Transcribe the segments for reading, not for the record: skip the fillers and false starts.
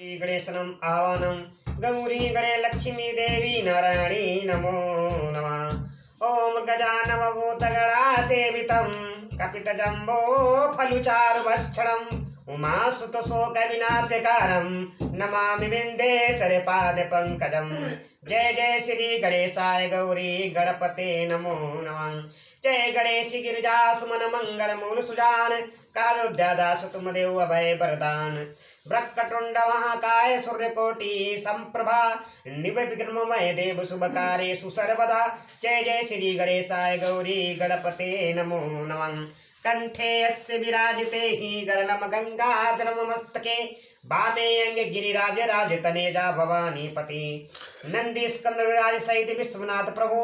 गणेशनम आह्वानम गौरी गणे लक्ष्मी देवी नारायणी नमो नमः। ओम गजानन भूतगणा सेवितं कपितजम्बो फलुचारुभक्षणम् उमासुत शोक विनाशकारं नमामि बिंदेश्वर पाद पंकजम। जय जय श्री गणेशाय गौरी गणपते नमो नमः। जय गणेश गिरिजा सुमन मंगल मूल सुजान कालोद्यादास तुम देव अभय वरदान। वक्रतुंड महाकाय सूर्यकोटि संप्रभा निर्विघ्नमय देव शुभकार्येषु सर्वदा। जय जय श्री गणेशाय गौरी गणपते नमो नमः। कंठे अस्य विराजिते हि गरलम गंगाजलम मस्तके वामे अंगे गिरिराज राजतनेजा भवानी पति। नंदी स्कंद विराज सहित विश्वनाथ प्रभु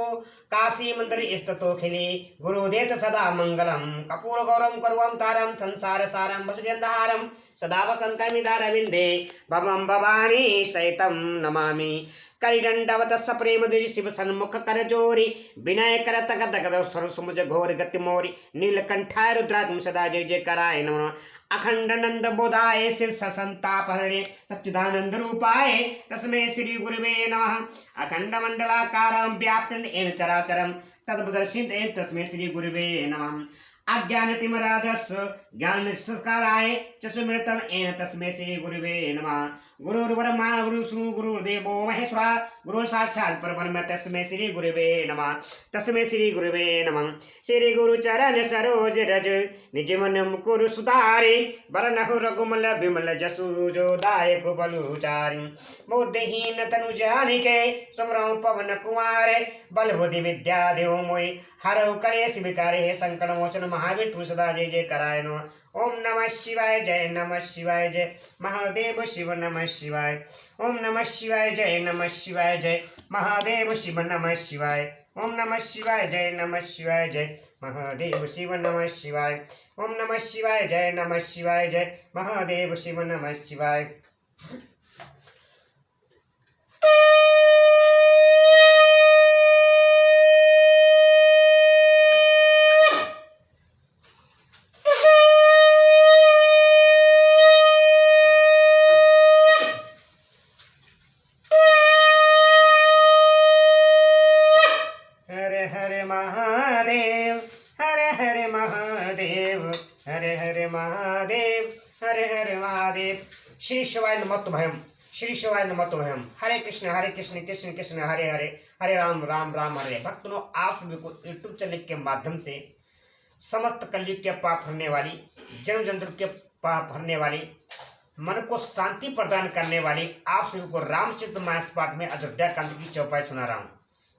काशी मंदिर स्थितोखिली गुरुदेत सदा मंगलम। कपूर गौरम करुवम तारम संसार सारम वसुगंधारम सदा वसंतमिदारविंदे भवम भवानी सहितम नमामि। करिदंडवत सप्रेम द्विज शिव सन्मुख कर जोरी विनय कर तगद गद स्वर सुमुज घोर गति मोरी नीलकंठाय रुद्राग्म सदा जय जय कराय नमः। अखंड नंद बोधाय शीर्ष संताप हरणे सच्चिदानंद रूपाय तस्मै श्री गुरुवे नमः। अखंड मंडलाकारं व्याप्तं येन चराचरं तद्दर्शितं तस्मै श्री गुरुवे नमः। अज्ञानतिमिराधस्य ज्ञाननिष्काराय चक्षुर्मृतं येन तस्मै श्री गुरुवे नमः। गुरुर्ब्रह्मा गुरुर्विष्णु गुरुर्देवो महेश्वरः गुरु साक्षात् परब्रह्म तस्मै श्री गुरुवे नमः। तस्मै श्री गुरुवे नमः। श्री गुरु चरण सरोज रज निज मन मुकुर सुधारे वरनहु रघुमल विमल जसु जो दायक बलुचारि। बुद्धिहीन तनु जानिके सुमरौ पवन कुमार बल बुद्धि विद्या देव मोहि हरौ कलेश विकारे संकट मोचन महावीर तू सदा जय जय कराय नमः। ओम नमः शिवाय जय नमः शिवाय जय महादेव शिव नमः शिवाय। ओम नमः शिवाय जय नमः शिवाय जय महादेव शिव नमः शिवाय। ओम नमः शिवाय जय नमः शिवाय जय महादेव शिव नमः शिवाय। ओम नमः शिवाय जय नमः शिवाय जय महादेव शिव नमः शिवाय। श्री शिवाय नमः श्री शिवाय नमः। हरे कृष्ण कृष्ण कृष्ण हरे हरे हरे राम राम राम हरे। भक्तों, आप सभी को यूट्यूब चैनल के माध्यम से समस्त कलयुग के पाप हरने वाली जन्म जंतु के पाप हरने वाली मन को शांति प्रदान करने वाली आप सभी को रामचरित मानस पाठ में अयोध्या कांड की चौपाई सुना रहा हूँ।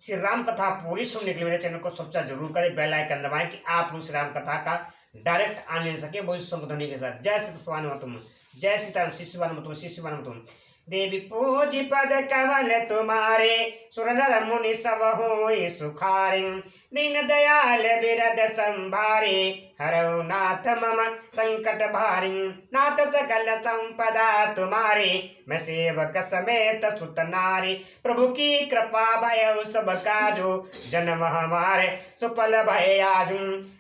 श्री राम कथा पूरी सुनने के लिए मेरे चैनल को सब्सक्राइब जरूर करें, बेल आइकन दबाएं कि आप लोग श्री राम कथा का डायरेक्ट आने ले सके वही संबोधन के साथ। जय श्री कृष्ण जय सीताराम श्री शिवानम श्री शिवानम। देवी पूजी पद कमल तुम्हारे सुर नर मुनि सब होय सुखारे। दीन दयाल बिरद संभारे हरौ नाथ मम संकट भारी। नाथ सकल संपदा तुम्हारे मैं सेवक समेत सुत नारी। प्रभु की कृपा भय सब काजो जन्म हमारे सुफल भय आजू।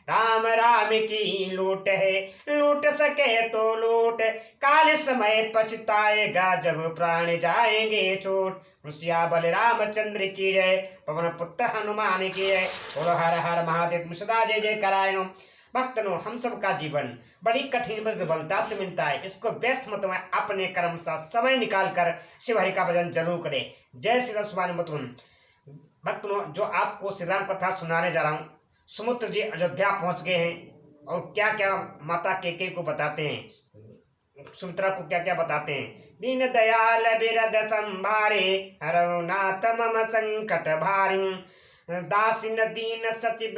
राम राम की लूट है लूट सके तो लूट काल समय पछताएगा जब प्राण जाएंगे चोट। बल रामचंद्र की जय पवन पुत्र हनुमान की जय। बोलो हर हर महादेव सदा जय जय कराय। भक्तों, हम सब का जीवन बड़ी कठिन विफलता से मिलता है। इसको व्यर्थ मत में अपने कर्म सा समय निकाल कर शिव हरि का भजन जरूर करें। जय श्री राम। भक्तों, जो आपको श्री राम कथा सुनाने जा रहा हूँ, सुमित्र जी अयोध्या पहुंच गए हैं और क्या क्या माता केके को बताते हैं, सुमित्रा को क्या क्या बताते हैं। दीन दयाल बिरद संभारे हरौ नाथ मम संकट भारी। दासिन दीन सचिव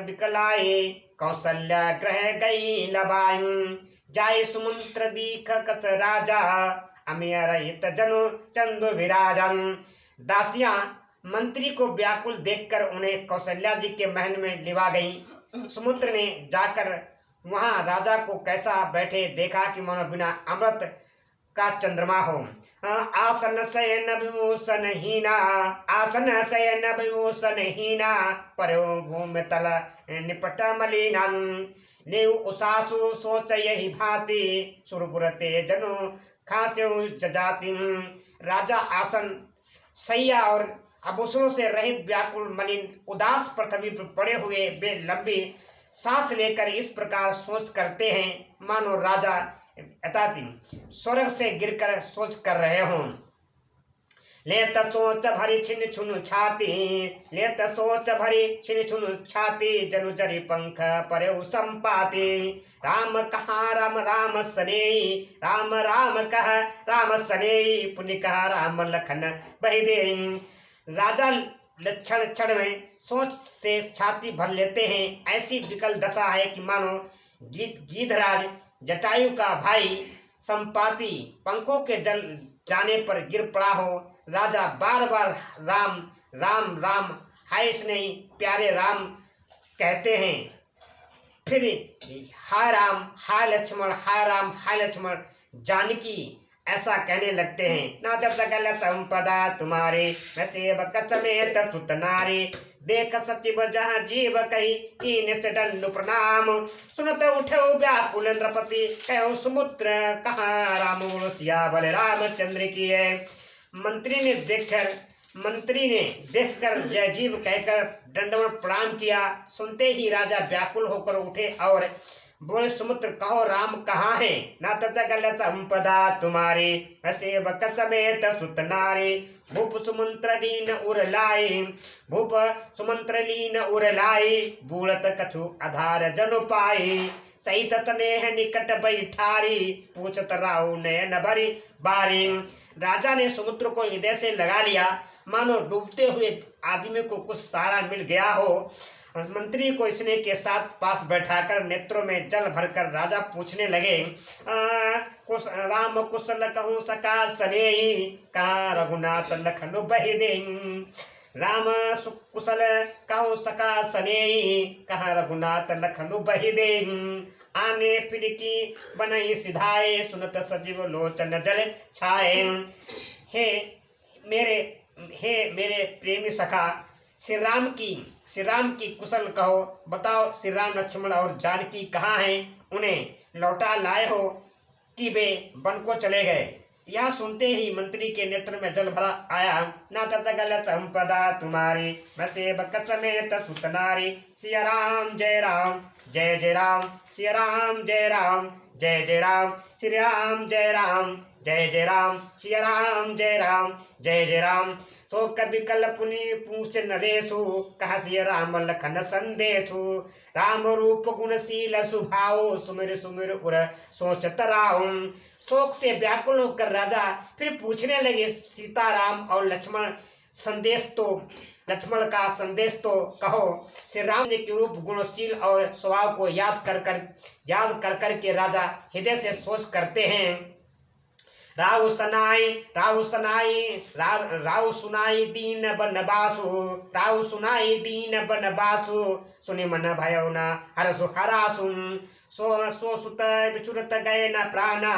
बिकलाए कौशल्या ग्रह गई लबाई। जाय सुमंत्र दीख कस राजा अमिय रहित जनु चंदु विराजन। दासियां मंत्री को व्याकुल देखकर उन्हें कौशल्या जी के महल में लिवा गई। समुद्र ने जाकर वहां राजा को कैसा बैठे देखा कि मानो बिना अमृत का चंद्रमा हो। आसन शयन विभूषण हीना आसन शयन विभूषण हीना परो भूमि तल निपट मलिना। नेव उषासु सोच यही भांति सुरपुर तेजनु खास्यौ जजातिम। राजा आसन सैया और आभूषणों से रहित व्याकुल मलिन उदास पृथ्वी पर पड़े हुए वे लंबी सांस लेकर इस प्रकार सोच करते हैं मानो राजा अताति स्वर्ग से गिरकर सोच कर रहे हों। लेत सोच भरी छिन छुनु छाती, लेत सोच भरी छिन छुनु छाती, जनु जरी पंख परेउ संपाति। राम कहा राम राम सनेई, राम राम कह राम सनेई, पुण्य कहा राम लखन बहि देई। राजा लक्षण क्षण में सोच से छाती भर लेते हैं। ऐसी विकल दशा है कि मानो गीधराज जटायु का भाई संपाति पंखों के जल जाने पर गिर पड़ा हो। राजा बार बार राम राम राम हाय स्नेही प्यारे राम कहते हैं, फिर हाय राम हाय लक्ष्मण, हाय राम हाय लक्ष्मण जानकी ऐसा कहने लगते हैं। न तब सकल संपदा तुम्हारे, मैं सेवक समेत सुत नारी, देख सचिव जहाँ जीव कही कीन से दंडु प्रणाम। सुनत उठे व्याकुल नृपति, कहो सुमुद्र कहाँ राम बोलो सियावर रामचंद्र की है। मंत्री ने देखकर जय जीव कहकर दंडवत प्रणाम किया। सुनते ही राजा व्याकुल होकर उठे और बोले, सुमुद्र कहो राम कहाँ है। न तल संपदा तुम्हारी, सेवक समेत सुत नारी, भूप सुमंत्रलीन उर लाई, भूप सुमंत्रलीन उर लाई, बूढ़त कछु आधार जनु पाई। सहित स्नेह निकट बैठारी, पूछत राहु नयन भरी बारी। राजा ने समुद्र को हृदय से लगा लिया मानो डूबते हुए आदमी को कुछ सहारा मिल गया हो। मंत्री को स्नेह के साथ पास बैठाकर नेत्रों में जल भरकर राजा पूछने लगे, राम कुशल कहूँ सका सनेही, कहाँ रघुनाथ लखनु बहि देई। राम कुशल कहूँ सका सनेही, कहाँ रघुनाथ लखनु बहि देई। आने फिर की बनई सिधाए, सुनत सजीव लोचन जल छाए। हे मेरे प्रेमी सखा, श्री राम की कुशल कहो, बताओ श्री राम लक्ष्मण और जानकी कहाँ हैं? उन्हें लौटा लाए हो कि वे वन को चले गए? यह सुनते ही मंत्री के नेत्र में जल भरा आया। न तल संपदा तुम्हारी, मैं सेवक समेत सुत नारी। सिया राम जय राम जय जय राम, सिया राम जय राम जय जय राम, श्री राम जय राम जय जय राम, सिया राम जय राम जय जय राम। सो कवि कल पुनि पूछ नरेशु, कहा सिया राम लखन संदेशु। राम रूप गुणशील सुभाओ, सुमिर सुमिर उर सोचत राम। शोक से व्याकुल होकर राजा फिर पूछने लगे, सीताराम और लक्ष्मण का संदेश तो कहो। श्री राम ने के रूप गुणशील और स्वभाव को याद कर के राजा हृदय से सोच करते हैं। राहु सुनाई दीन बनबासु, राहु सुनाई दीन बनबासु, सुनि मन भयो न हरसु हरासुन। सो सुत विचुरत गए न प्राणा,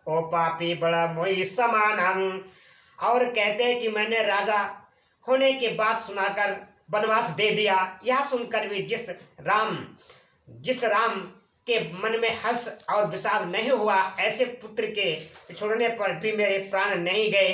ओ पापी बड़ा मोहि समानं। और कहते हैं कि मैंने राजा होने के बाद सुनाकर वनवास दे दिया। यह सुनकर भी जिस राम के मन में हर्ष और विषाद नहीं हुआ, ऐसे पुत्र के छोड़ने पर भी मेरे प्राण नहीं गए।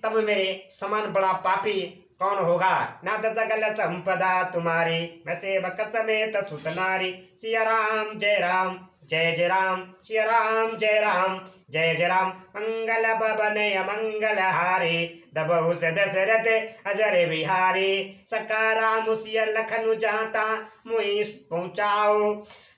तब मेरे समान बड़ा पापी कौन होगा। ना दल संपदा तुम्हारी, मैं सेवक समेत सुत नारी। सिया राम जय राम जय जय राम, सिया राम जय राम जय जय राम। मंगल भवन मंगल हारी, दबहु से दशरथ अजर बिहारी। सका राम सिया लखनु जाता, मुहि पहुँचाओ।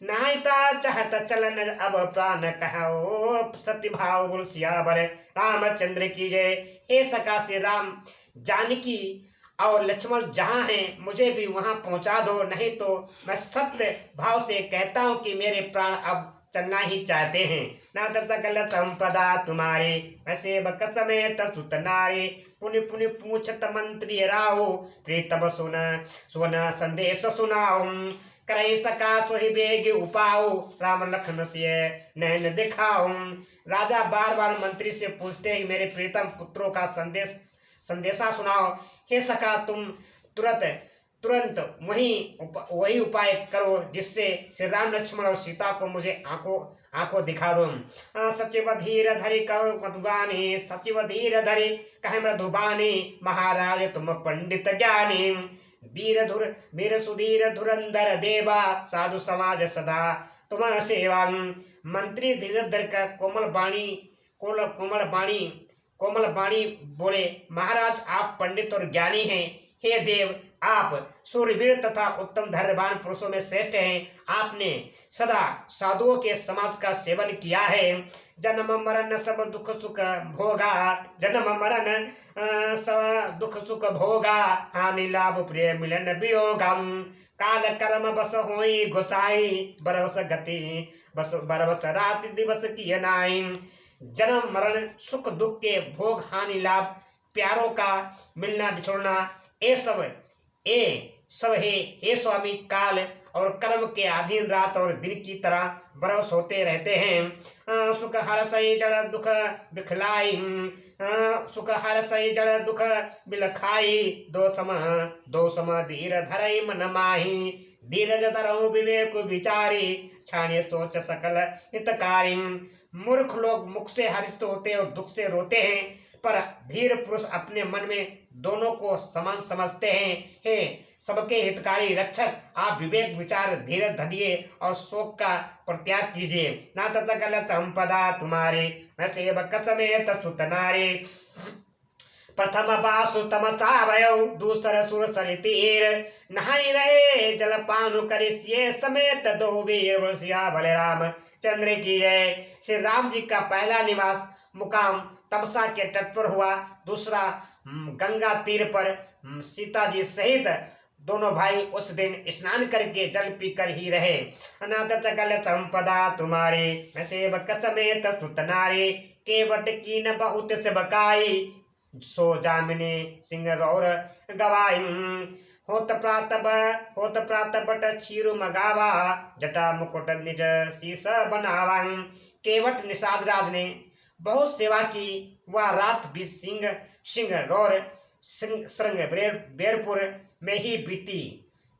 नाहिता चाहत चलन अब प्राण कहो, सत्य भाव गुण सियावर रामचंद्र की जय। हे सका से राम जानकी और लक्ष्मण जहाँ हैं, मुझे भी वहाँ पहुँचा दो, नहीं तो मैं सत्य भाव से कहता हूँ कि मेरे प्राण अब चलना ही चाहते हैं। ना सकल संपदा तुम्हारी, मैं सेवक समेत सुत नारी। पुनि पुनि पूछत मंत्री राहो, प्रीतम सुन संदेश सुनाओ। करई सका सोहि बेग उपाओ, राम लखन से नैन दिखाओ। राजा बार बार मंत्री से पूछते ही मेरे प्रीतम पुत्रों का संदेशा सुनाओ। हे सखा, तुम तुरंत तुरंत वही उपाय करो जिससे श्री राम लक्ष्मण और सीता को मुझे आंखों दिखा दो। सचिव धीर धरि कहो मधुबानी, सचिव धीर धरि कहे मधुबानी, महाराज तुम पंडित ज्ञानी, वीर सुधीर धुरंधर देवा, साधु समाज सदा तुम सेवा। मंत्री धीरज धर का कोमल बाणी बोले, महाराज आप पंडित और ज्ञानी हैं। हे देव, आप सूरवीर तथा उत्तम धैर्यवान पुरुषों में श्रेष्ठ हैं। आपने सदा साधुओं के समाज का सेवन किया है। जन्म मरण सब दुख सुख भोगा, जन्म मरण सब दुख सुख भोगा, हानि लाभ प्रिय मिलन वियोगम, काल कर्म बस होई गोसाई, बरवस गति बस बरवस रात दिवस की नाई। जन्म मरण सुख दुख के भोग, हानि लाभ, प्यारों का मिलना बिछोड़ना, ये सब हे स्वामी, काल और कर्म के अधीन रात और दिन की तरह बरस होते रहते हैं। सुख हर सही जड़ दुख बिखलाई, सुख हर सही जड़ दुख बिलखाई, दो सम धीर धरई मन माही, धीरज धरऊ विवेक विचारी, छाने सोच सकल हितकारी। मूर्ख लोग मुख से हर्षित होते और दुख से रोते हैं, पर धीर पुरुष अपने मन में दोनों को समान समझते हैं। हे सबके हितकारी रक्षक, आप विवेक विचार धीरज धरिए और शोक का परित्याग कीजिए। ना तो सकल संपदा तुम्हारे, मैं सेवक समेत सुत नारे। प्रथम बासु तम चावयो, दूसर सुर सरि तीर, नहाई रहे जल पानु करिसिए, समेत दो वीर बरसिया भले राम चंद्र की जय। श्री राम जी का पहला निवास मुकाम तमसा के तट पर हुआ, दूसरा गंगा तीर पर। सीता जी सहित दोनों भाई उस दिन स्नान करके जल पीकर ही रहे। अनाथ सकल संपदा तुम्हारी, मैं सेवक समेत सुत नारी, केवट की न बहुत सेवकाई, सो जामिनी सिंह रौर गवाई। होत प्रात बट क्षीरु मगावा, जटा मुकुट निज शीस बनावा। केवट निषाद राज ने बहुत सेवा की, वह रात भी सिंह रौर श्रृंग बेरपुर में ही बीती।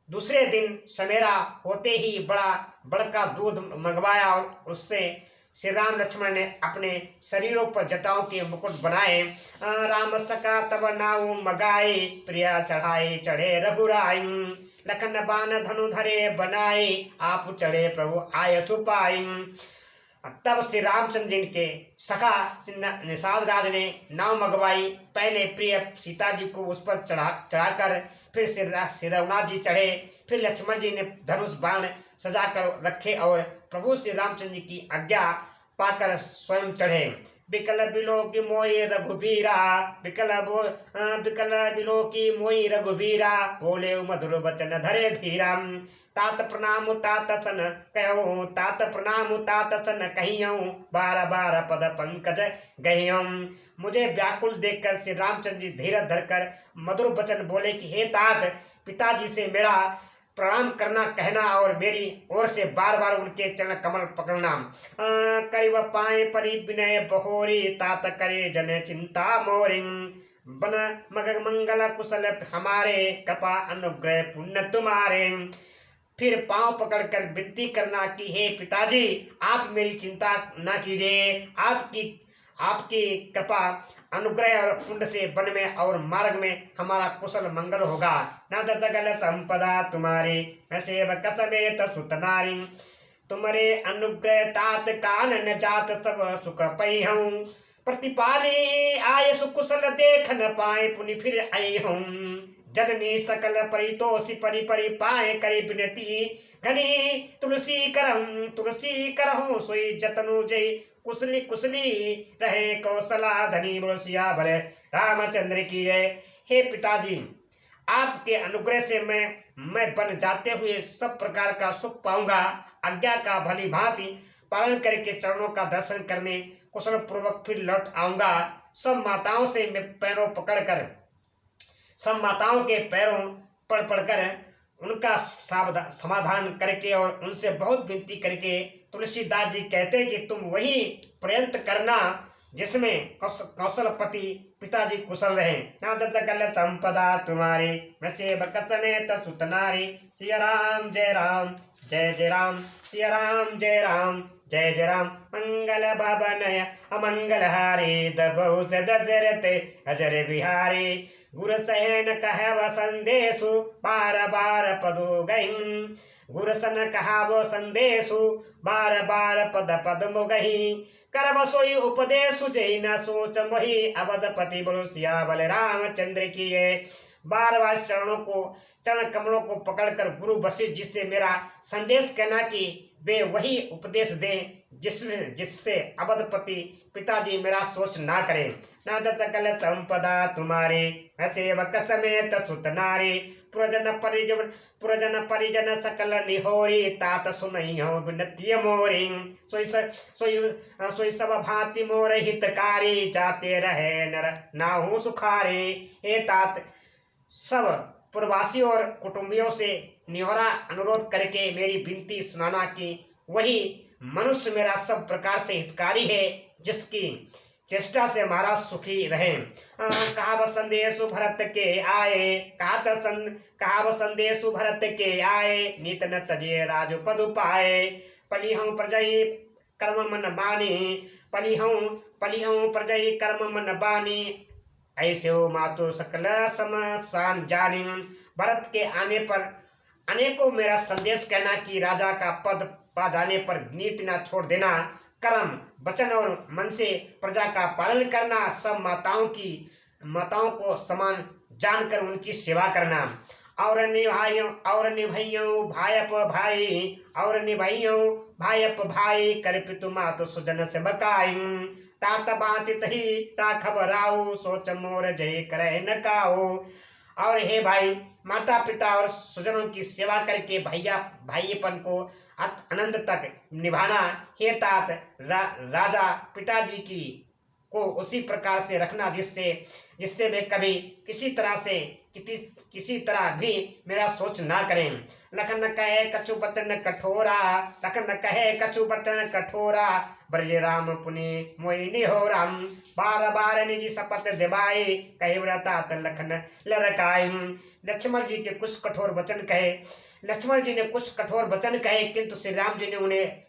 दूसरे दिन सवेरा होते ही बड़का दूध मंगवाया और उससे श्री राम लक्ष्मण ने अपने शरीरों पर जटाओं के मुकुट बनाए। राम सका तब नाउ मगाए, प्रिया चढ़ाई चढ़े रघुराई, लखन बान धनु धरे बनाए, आप चढ़े प्रभु आय सुपाई। तब श्री रामचंद्र जी के सखा निषाद राज ने नाव मंगवाई। पहले प्रिय सीता जी को उस पर चढ़ाकर फिर श्री रघुनाथ जी चढ़े, फिर लक्ष्मण जी ने धनुष बाण सजाकर रखे और प्रभु श्री रामचंद्र जी की आज्ञा पाकर स्वयं चढ़े। बिकल बिलो की मोई रघुबीरा, बिकल बिलो की मोई रघुबीरा, बोले मधुर वचन धरे धीरा। तात प्रणाम तात सन कहो, तात प्रणाम तात सन कहियो, बार बार पद पंकज गहियो। मुझे व्याकुल देखकर श्री रामचंद्र जी धीरज धरकर मधुर वचन बोले कि हे तात, पिताजी से मेरा प्रणाम करना कहना और मेरी ओर से बार बार उनके चरण कमल पकड़ना। करिव पाए परि विनय बहोरी, तात करे जन चिंता मोरी, बन मग मंगल कुशल हमारे, कृपा अनुग्रह पुण्य तुम्हारे। फिर पांव पकड़कर विनती करना कि हे पिताजी, आप मेरी चिंता न कीजिए, आपकी कृपा अनुग्रह और पुण्य से वन में और मार्ग में हमारा कुशल मंगल होगा। न सकल संपदा तुम्हारी, मैं सेवक समेत सुत नारी, तुम्हारे अनुग्रह तात कानन जात सब सुख पई हूँ, प्रतिपाली आय सुकुशल देख न पाए पुनि फिर आई हूँ। जननी सकल परितोषि परि परि पाए करी विनती, घनी तुलसी करहूँ सोई जतनु जय, कुशली कुशली रहे कौशला धनी बोसिया भले रामचंद्र की जय। हे पिताजी, आपके अनुग्रह से मैं बन जाते हुए सब प्रकार का सुख पाऊंगा। आज्ञा का भली भांति पालन करके चरणों का दर्शन करने कुशल पूर्वक फिर लौट आऊंगा। सब माताओं के पैरों पड़कर उनका समाधान करके और उनसे बहुत विनती करके तुलसीदास जी कहते हैं कि तुम वही पर्यंत करना जिसमें कौशलपति पिताजी कुशल रहे। नाथ सकल संपदा तुम्हारी, मैं सेवक समेत सुत नारी। सिया राम जय राम, जय जय राम, सिया राम जय राम, जय जय राम। मंगल भवन अमंगल हारी, दबहु से दशरथ अजर बिहारी। गुर सहन कहव संदेशु, बार बार पदो गई। गुर सन कहावो संदेशु, बार बार पद पद मुगही। करब सोई उपदेश जय न सोच मोहि, अवधपति बोलो सियावर रामचंद्र की। बार बार चरण कमलों को पकड़कर गुरु वशिष्ठ जी से मेरा संदेश कहना कि वे वही उपदेश दें जिससे अवधपति पिताजी मेरा सोच ना करें। नाथ सकल संपदा तुम्हारी, मैं सेवक समेत सुत नारी। पुरजन परिजन सकल निहोरी, तात सुनई हो विनती मोरी। सोई सब भांति मोर हितकारी, जाते रहे नर नाहु सुखारी। हे तात, सब प्रवासी और कुटुंबियों से निहोरा अनुरोध करके मेरी विनती सुनाना कि वही मनुष्य मेरा सब प्रकार से हितकारी है, जिसकी चेष्टा से महाराज सुखी रहे। कहाव संदेशु भरत के आए, कहाव संदेशु भरत के आए। नित न तजे राजु पदु पाए, पलिहं प्रजय कर्म मन बानी। पलिहं प्रजय कर्म मन बानी, ऐसे हो मातु सकल समसान जानी। भरत के आने पर अनेकों मेरा संदेश कहना कि राजा का पद पा जाने पर नीति न छोड़ देना, कर्म वचन और मन से प्रजा का पालन करना, सब माताओं को समान जानकर उनकी सेवा करना। और निभाइयों भायप भाई, कर पितु मातु सुजन से बकाई। तात बातित ही राखब राऊ, सोच मोर जय करे न काऊ। और हे भाई, माता पिता और स्वजनों की सेवा करके भाईपन को अनंत तक निभाना। हे तात, राजा पिताजी को उसी प्रकार से रखना जिससे वे कभी किसी तरह भी मेरा सोच ना करें। लखन कहे कछु बचन कठोरा, ब्रज राम पुनि मोहि निहोरा। बार बार निजी शपथ दिवाई, कहे व्रतात लखन लरकाई। लक्ष्मण जी ने कुछ कठोर वचन कहे, किंतु श्री राम जी ने उन्हें